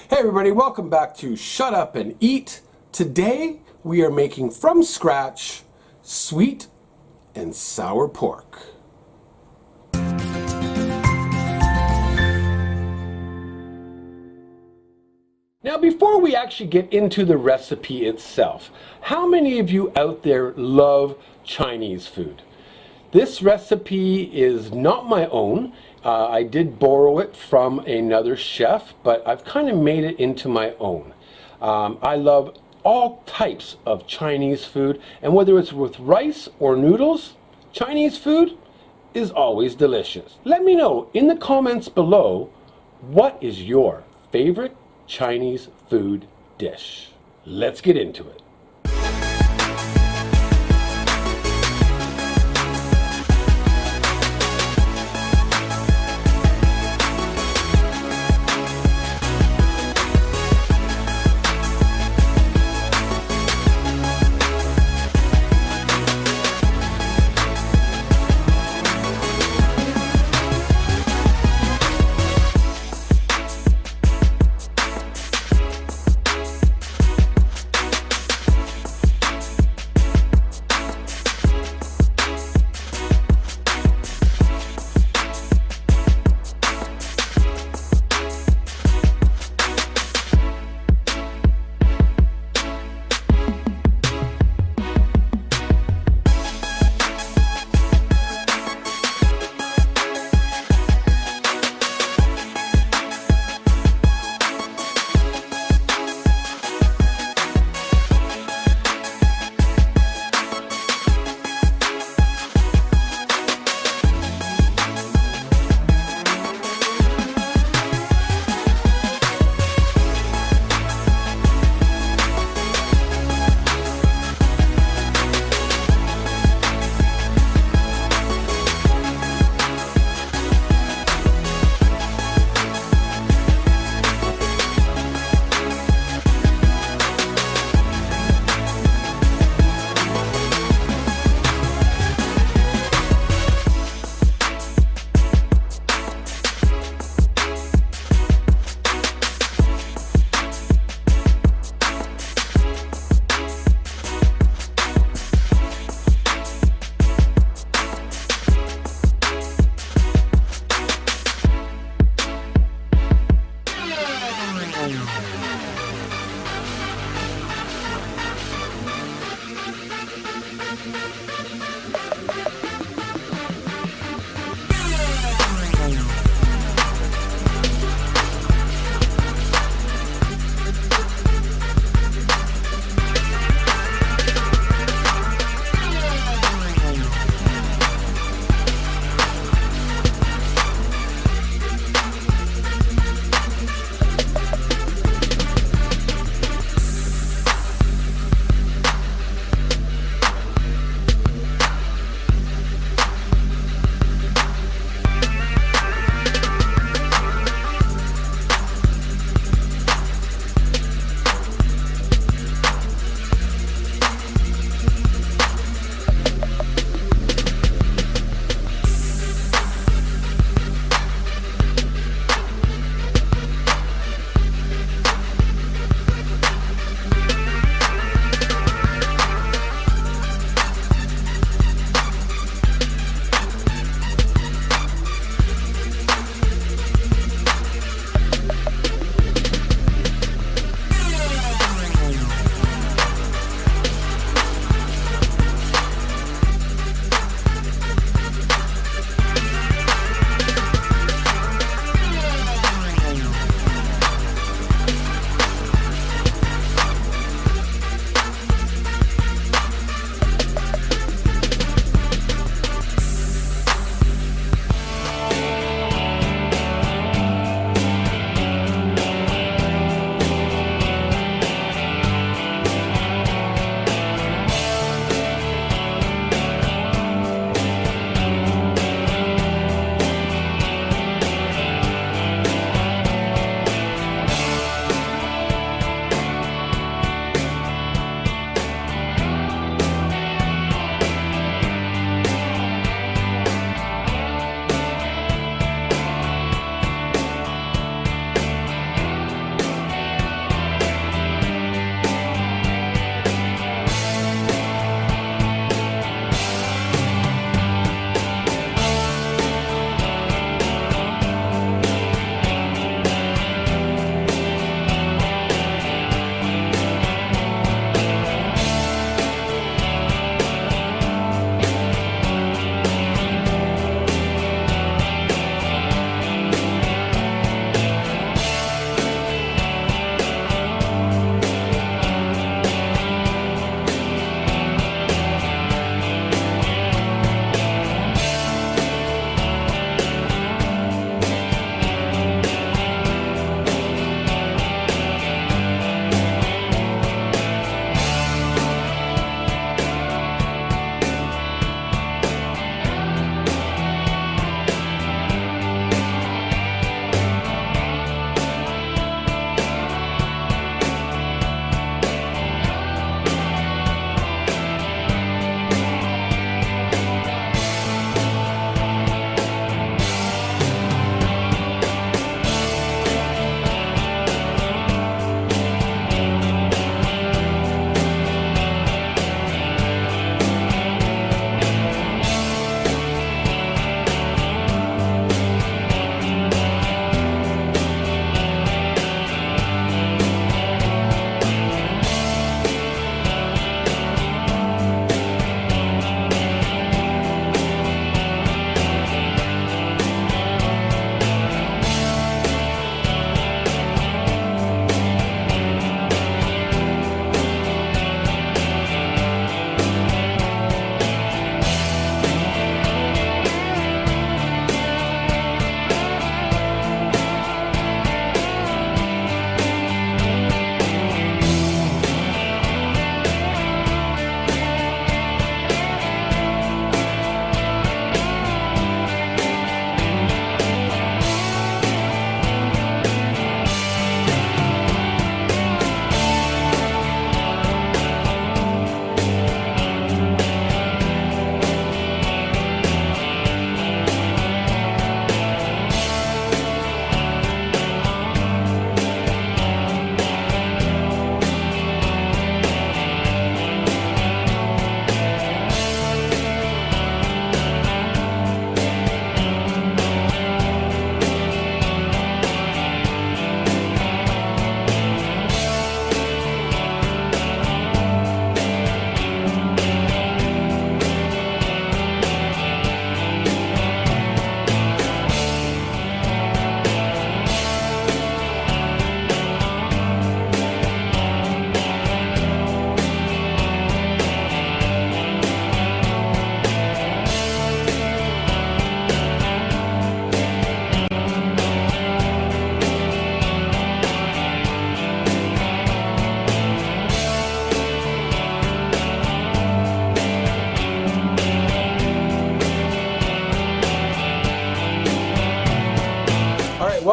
Hey everybody, welcome back to Shut Up and Eat. Today we are making from scratch sweet and sour pork. Now before we actually get into the recipe itself, how many of you out there love Chinese food? This recipe is not my own. I did borrow it from another chef, but I've kind of made it into my own. I love all types of Chinese food, and whether it's with rice or noodles, Chinese food is always delicious. Let me know in the comments below, what is your favorite Chinese food dish? Let's get into it.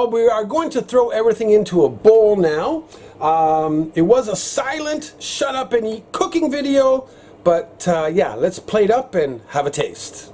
Well, we are going to throw everything into a bowl now. It was a silent, shut up and eat cooking video, but yeah, let's plate up and have a taste.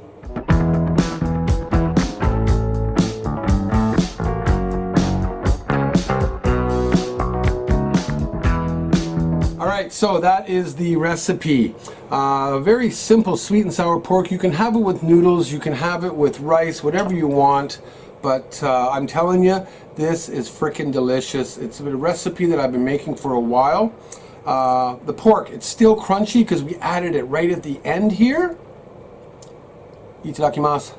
Alright, so that is the recipe. Very simple sweet and sour pork. You can have it with noodles, you can have it with rice, whatever you want. But I'm telling you, this is frickin' delicious. It's a recipe that I've been making for a while. The pork, it's still crunchy because we added it right at the end here. Itadakimasu.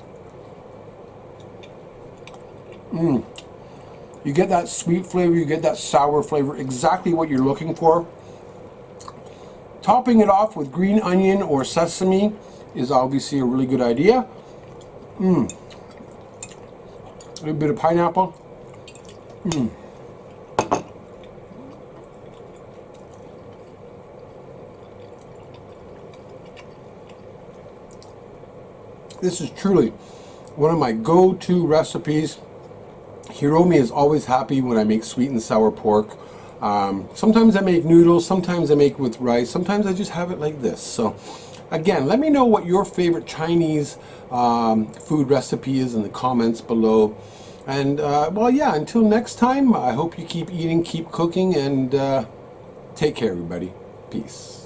You get that sweet flavor, you get that sour flavor, exactly what you're looking for. Topping it off with green onion or sesame is obviously a really good idea. A little bit of pineapple. This is truly one of my go-to recipes. Hiromi is always happy when I make sweet and sour pork. Sometimes I make noodles, sometimes I make with rice, sometimes I just have it like this. So again, let me know what your favorite Chinese food recipe is in the comments below. And well, yeah, until next time, I hope you keep eating, keep cooking, and take care, everybody. Peace.